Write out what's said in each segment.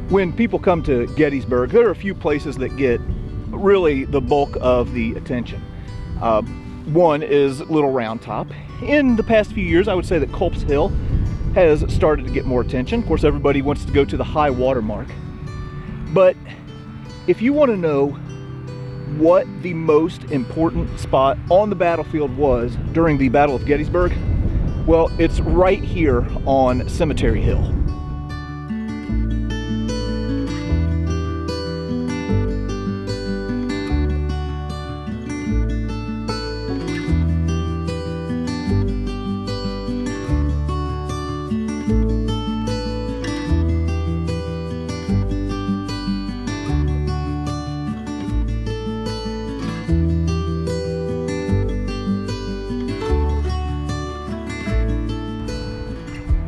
When people come to Gettysburg, there are a few places that get really the bulk of the attention. One is Little Round Top. In the past few years, I would say that Culp's Hill has started to get more attention. Of course, everybody wants to go to the high water mark. But if you want to know what the most important spot on the battlefield was during the Battle of Gettysburg, well, it's right here on Cemetery Hill.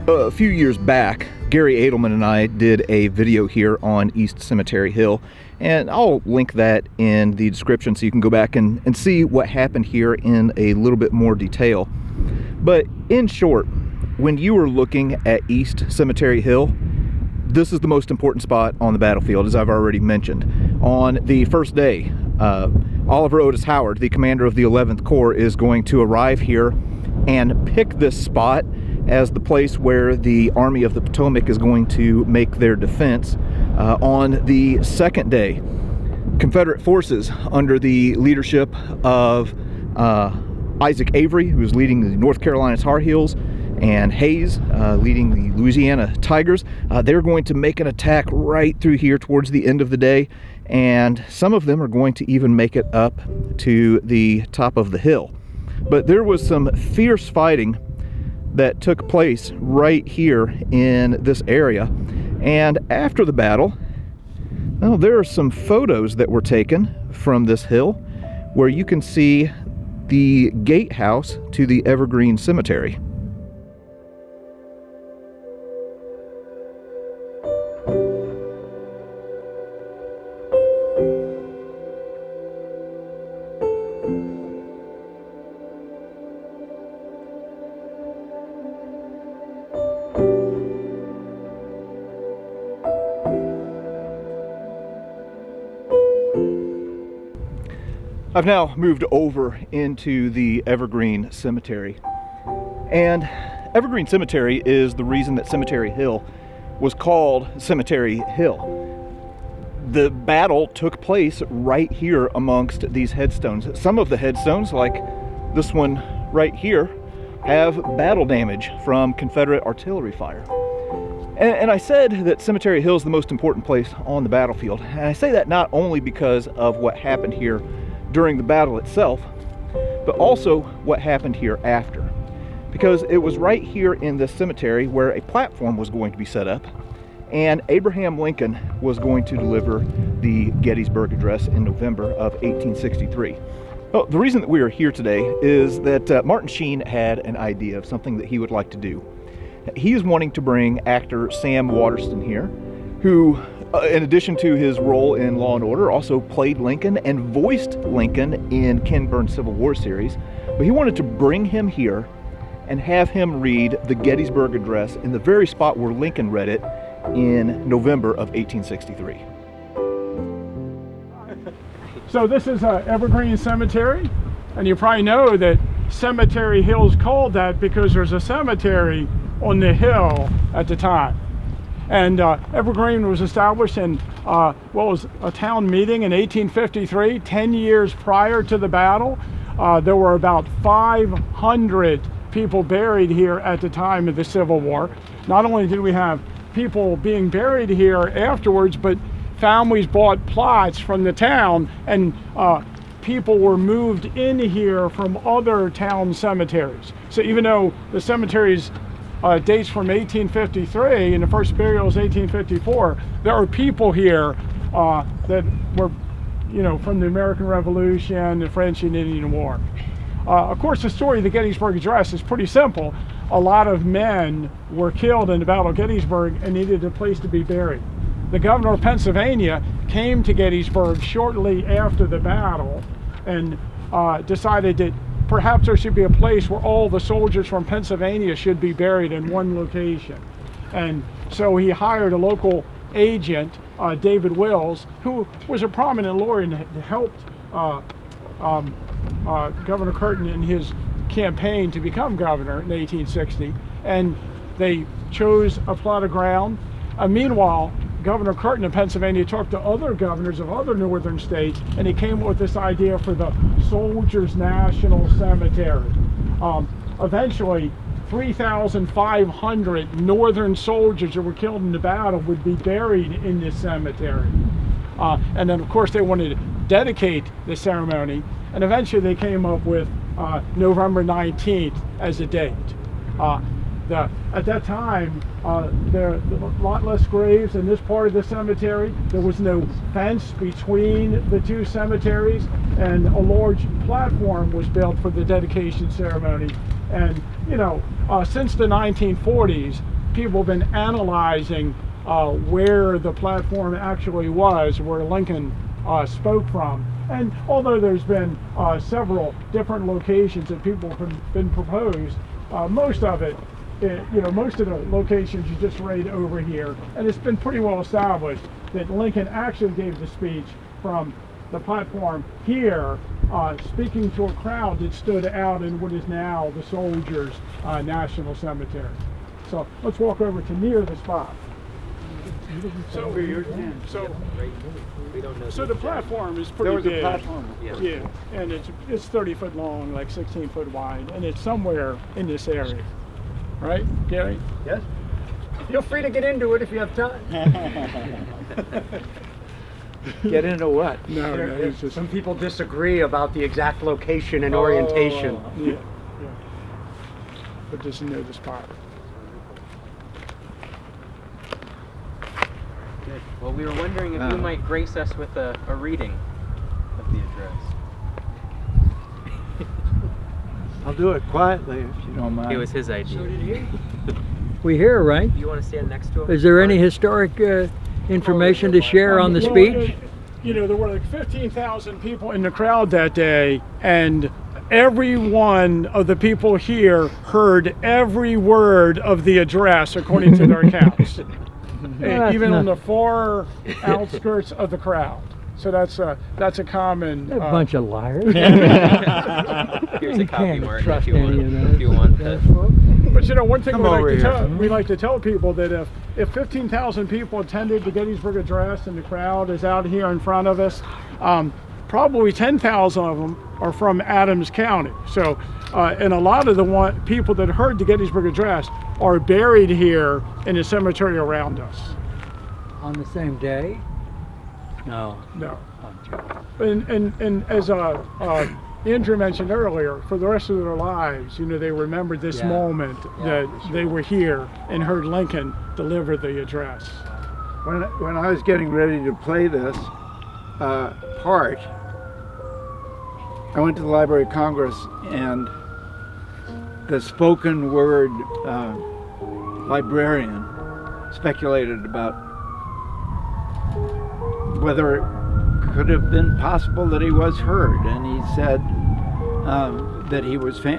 A few years back, Gary Edelman and I did a video here on East Cemetery Hill, and I'll link that in the description so you can go back and see what happened here in a little bit more detail. But in short, when you are looking at East Cemetery Hill, this is the most important spot on the battlefield, as I've already mentioned. On the first day, Oliver Otis Howard, the commander of the 11th Corps, is going to arrive here and pick this spot as the place where the Army of the Potomac is going to make their defense. On the second day, Confederate forces under the leadership of Isaac Avery, who is leading the North Carolina Tar Heels, and Hayes, leading the Louisiana Tigers, they're going to make an attack right through here towards the end of the day, and some of them are going to even make it up to the top of the hill. But there was some fierce fighting that took place right here in this area, and after the battle, well, there are some photos that were taken from this hill where you can see the gatehouse to the Evergreen Cemetery. I've now moved over into the Evergreen Cemetery, and Evergreen Cemetery is the reason that Cemetery Hill was called Cemetery Hill. The battle took place right here amongst these headstones. Some of the headstones, like this one right here, have battle damage from Confederate artillery fire. And I said that Cemetery Hill is the most important place on the battlefield, and I say that not only because of what happened here during the battle itself, but also what happened here after. Because it was right here in this cemetery where a platform was going to be set up, and Abraham Lincoln was going to deliver the Gettysburg Address in November of 1863. Well, the reason that we are here today is that Martin Sheen had an idea of something that he would like to do. He is wanting to bring actor Sam Waterston here, who in addition to his role in Law & Order, also played Lincoln and voiced Lincoln in Ken Burns' Civil War series. But he wanted to bring him here and have him read the Gettysburg Address in the very spot where Lincoln read it in November of 1863. So this is Evergreen Cemetery, and you probably know that Cemetery Hill is called that because there's a cemetery on the hill at the time. And Evergreen was established in what was a town meeting in 1853, 10 years prior to the battle. There were about 500 people buried here at the time of the Civil War. Not only did we have people being buried here afterwards, but families bought plots from the town, and people were moved in here from other town cemeteries. So even though the cemeteries dates from 1853 and the first burial is 1854, there are people here that were, from the American Revolution, the French and Indian War. Of course, the story of the Gettysburg Address is pretty simple. A lot of men were killed in the Battle of Gettysburg and needed a place to be buried. The governor of Pennsylvania came to Gettysburg shortly after the battle and decided that perhaps there should be a place where all the soldiers from Pennsylvania should be buried in one location. And so he hired a local agent, David Wills, who was a prominent lawyer and helped Governor Curtin in his campaign to become governor in 1860, and they chose a plot of ground. Meanwhile, Governor Curtin of Pennsylvania talked to other governors of other northern states, and he came up with this idea for the Soldiers' National Cemetery. Eventually, 3,500 northern soldiers that were killed in the battle would be buried in this cemetery. And then, of course, they wanted to dedicate the ceremony, and eventually they came up with November 19th as a date. At that time, there were a lot less graves in this part of the cemetery. There was no fence between the two cemeteries, and a large platform was built for the dedication ceremony. And, you know, since the 1940s, people have been analyzing where the platform actually was, where Lincoln spoke from. And although there's been several different locations that people have been proposed, most of it, most of the locations you just read over here, and it's been pretty well established that Lincoln actually gave the speech from the platform here, speaking to a crowd that stood out in what is now the Soldiers' National Cemetery. So let's walk over to near the spot. So the platform is pretty big. There was a platform. Yeah, and it's 30 foot long, like 16 foot wide, and it's somewhere in this area. Right, Gary? Yes. Feel free to get into it if you have time. Get into what? No, it's just... Some people disagree about the exact location and orientation. Yeah. But just near the spot. Good. Well, we were wondering if you might grace us with a reading of the address. I'll do it quietly if you don't mind. It was his idea. So did he? We hear, right? Do you want to stand next to him? Is there any historic information to share on the speech? There were like 15,000 people in the crowd that day, and every one of the people here heard every word of the address according to their accounts, even on the far outskirts of the crowd. So that's a common... A bunch of liars. Here's a copy, Martin, trust if you want that. But one thing we like to tell people that if 15,000 people attended the Gettysburg Address and the crowd is out here in front of us, probably 10,000 of them are from Adams County. So, and a lot of the people that heard the Gettysburg Address are buried here in the cemetery around us. On the same day? No. And as Andrew mentioned earlier, for the rest of their lives, they remembered this moment that they were here and heard Lincoln deliver the address. When I was getting ready to play this part, I went to the Library of Congress, and the spoken word librarian speculated about whether it could have been possible that he was heard, and he said that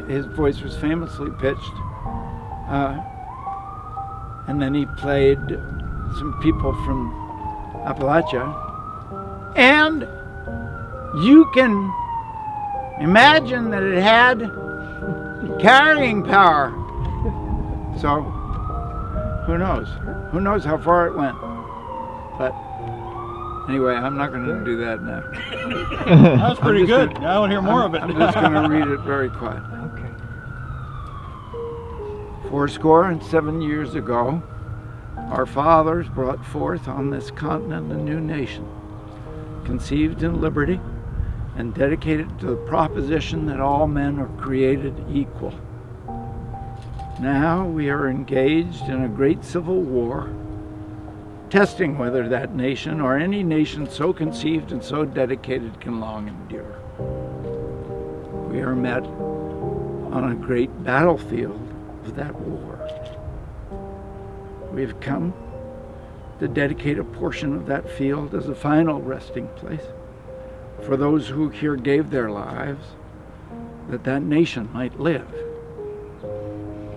his voice was famously pitched, and then he played some people from Appalachia, and you can imagine that it had carrying power. So who knows how far it went, but anyway, I'm not going to do that now. That was pretty good. I want to hear more of it. I'm just going to read it very quiet. Okay. 87 years ago, our fathers brought forth on this continent a new nation, conceived in liberty and dedicated to the proposition that all men are created equal. Now we are engaged in a great civil war, testing whether that nation or any nation so conceived and so dedicated can long endure. We are met on a great battlefield of that war. We have come to dedicate a portion of that field as a final resting place for those who here gave their lives, that that nation might live.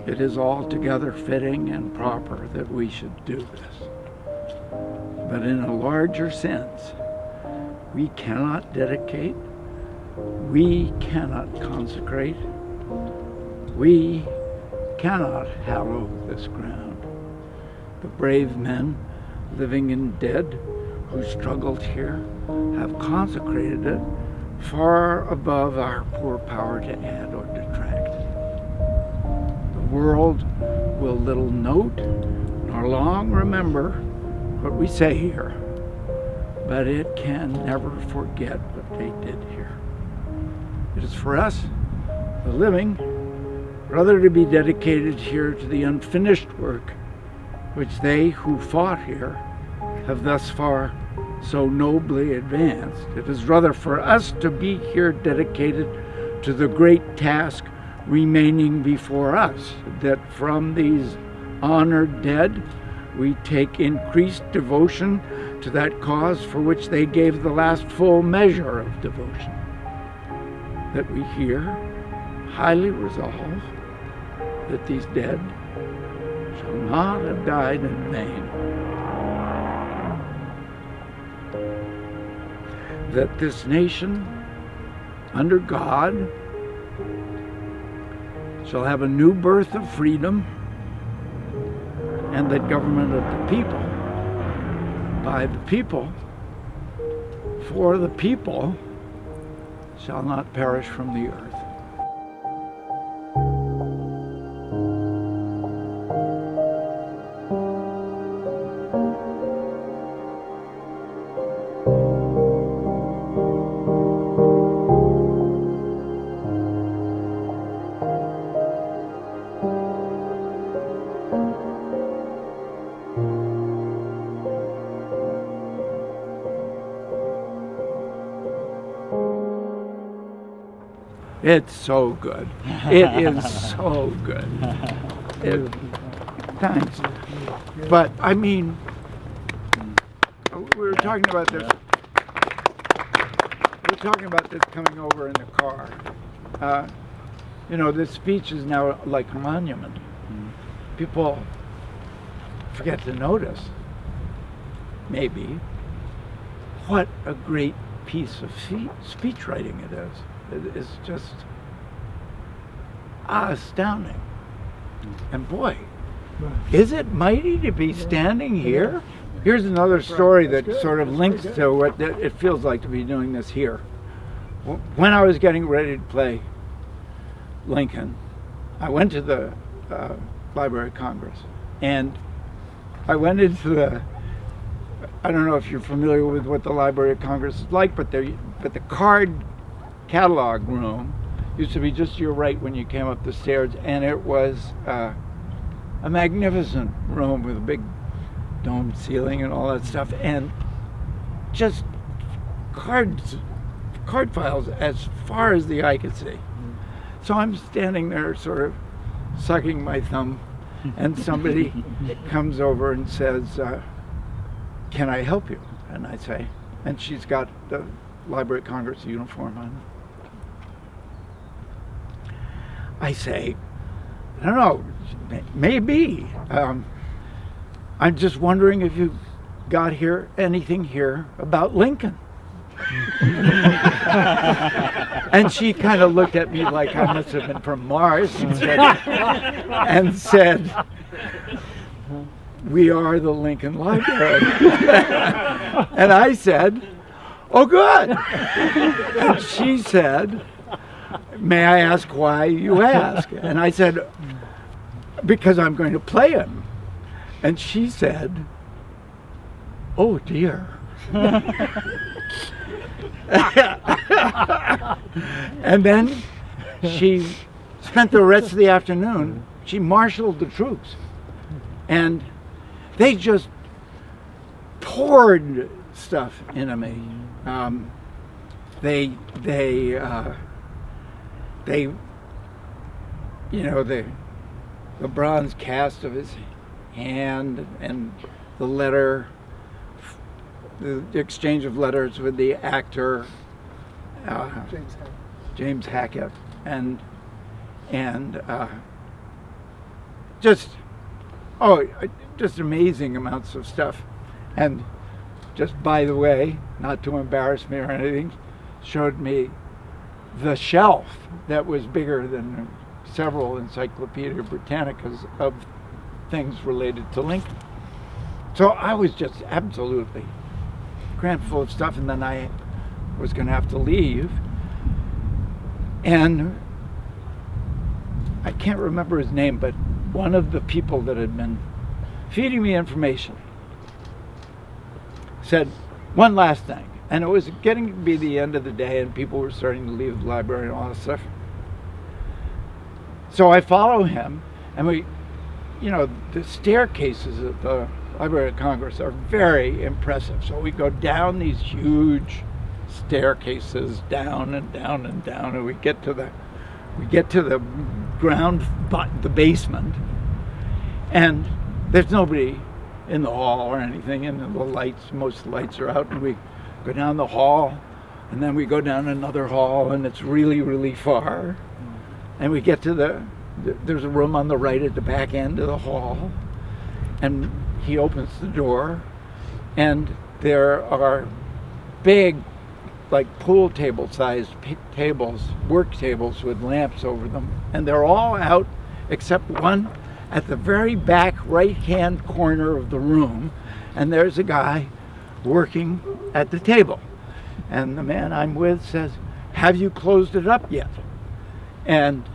It is altogether fitting and proper that we should do this. But in a larger sense, we cannot dedicate, we cannot consecrate, we cannot hallow this ground. The brave men, living and dead, who struggled here, have consecrated it far above our poor power to add or detract. The world will little note nor long remember what we say here, but it can never forget what they did here. It is for us, the living, rather to be dedicated here to the unfinished work which they who fought here have thus far so nobly advanced. It is rather for us to be here dedicated to the great task remaining before us, that from these honored dead we take increased devotion to that cause for which they gave the last full measure of devotion. That we here highly resolve that these dead shall not have died in vain. That this nation, under God, shall have a new birth of freedom, and that government of the people, by the people, for the people, shall not perish from the earth. It's so good. It is so good. Thanks. But I mean, we were talking about this. We're talking about this coming over in the car. You know, this speech is now like a monument. People forget to notice, maybe, what a great piece of speech writing it is. It is just astounding. And boy, is it mighty to be standing here? Here's another story that sort of links to what it feels like to be doing this here. When I was getting ready to play Lincoln, I went to the Library of Congress, and I went into the, I don't know if you're familiar with what the Library of Congress is like, but the card catalog room used to be just to your right when you came up the stairs, and it was a magnificent room with a big domed ceiling and all that stuff, and just card files as far as the eye could see. So I'm standing there sort of sucking my thumb, and somebody comes over and says, can I help you? And I say, and she's got the Library of Congress uniform on. I say, I don't know, maybe. I'm just wondering if you got here anything here about Lincoln. And she kind of looked at me like I must have been from Mars and said, we are the Lincoln Library. And I said, oh, good. And she said, may I ask why you ask? And I said, because I'm going to play him. And she said, oh dear. And then she spent the rest of the afternoon, she marshaled the troops, and they just poured stuff into me. They you know, the bronze cast of his hand and the letter, the exchange of letters with the actor James Hackett, and just amazing amounts of stuff. And just by the way, not to embarrass me or anything, showed me the shelf that was bigger than several Encyclopedia Britannicas of things related to Lincoln. So I was just absolutely crammed full of stuff, and then I was going to have to leave. And I can't remember his name, but one of the people that had been feeding me information said one last thing. And it was getting to be the end of the day, and people were starting to leave the library and all this stuff. So I follow him, and we, you know, the staircases at the Library of Congress are very impressive. So we go down these huge staircases, down and down and down, and we get to the ground, the basement, and there's nobody in the hall or anything, and the lights, most of the lights are out, and we go down the hall, and then we go down another hall, and it's really, really far, and we get to there's a room on the right at the back end of the hall, and he opens the door, and there are big, like pool table sized tables, work tables with lamps over them, and they're all out except one at the very back right hand corner of the room, and there's a guy working at the table, and the man I'm with says, "Have you closed it up yet?" And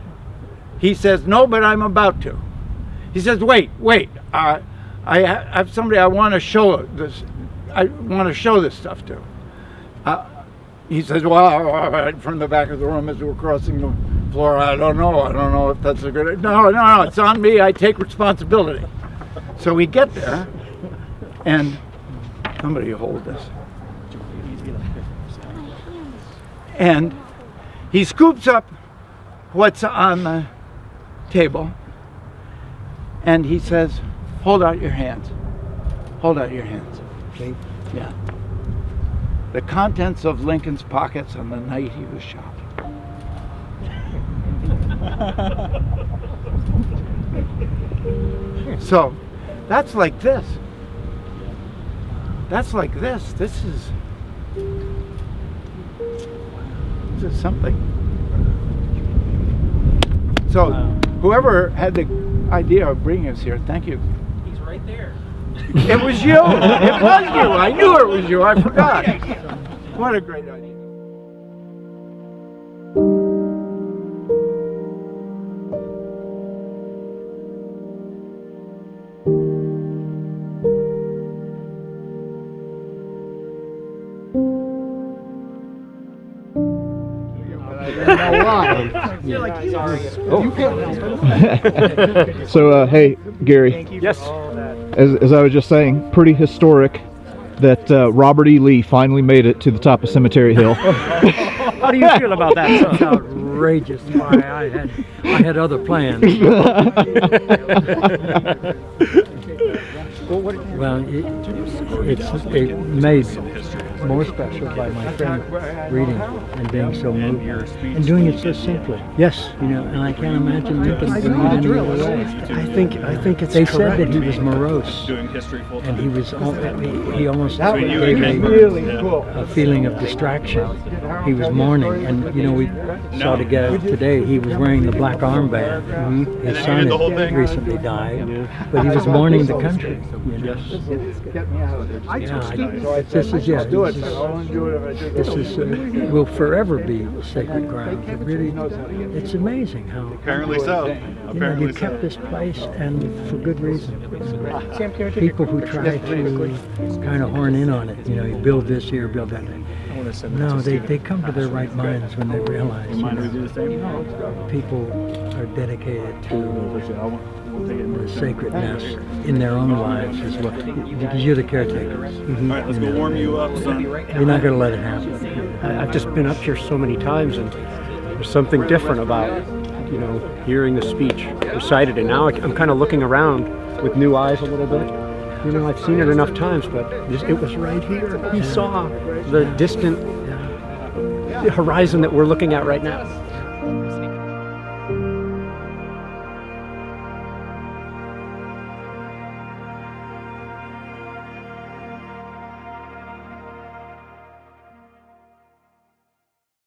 he says, "No, but I'm about to." He says, wait, I have somebody I want to show this. I want to show this stuff to. He says, well, from the back of the room as we're crossing the floor, I don't know if that's a good idea. No, it's on me. I take responsibility. So we get there, and somebody hold this. And he scoops up what's on the table, and he says, hold out your hands. Hold out your hands. Okay. Yeah. The contents of Lincoln's pockets on the night he was shot. So, that's like this. That's like this. This is something. So, whoever had the idea of bringing us here, thank you. He's right there. It was you. It was you. I knew it was you. I forgot. What a great idea. So, hey, Gary. Yes. As I was just saying, pretty historic that Robert E. Lee finally made it to the top of Cemetery Hill. How do you feel about that, It's sir? outrageous. I had other plans. Well, it made more special by my friend reading and being so moved and doing it so simply. Yes. You know, and I can't imagine Lincoln doing it any other way. I think it's They correct. said that he was morose, and he was he almost gave a feeling of distraction. He was mourning, and you know, we saw together today. He was wearing the black armband. His son had recently died, but he was mourning the country. You know? This is will forever be sacred ground. It really, it's amazing how Apparently so. you know, you kept this place, and for good reason. People who try to kind of horn in on it, you know, you build this here, build that there. No, they come to their right minds when they realize, you know, people are dedicated to the sacredness in their own lives as well, because you're the caretaker. All right, let's go warm you up, son. You're not going to let it happen. I've just been up here so many times, and there's something different about, you know, hearing the speech recited. And now I'm kind of looking around with new eyes a little bit. You know, I've seen it enough times, but it was right here. You saw the distant horizon that we're looking at right now.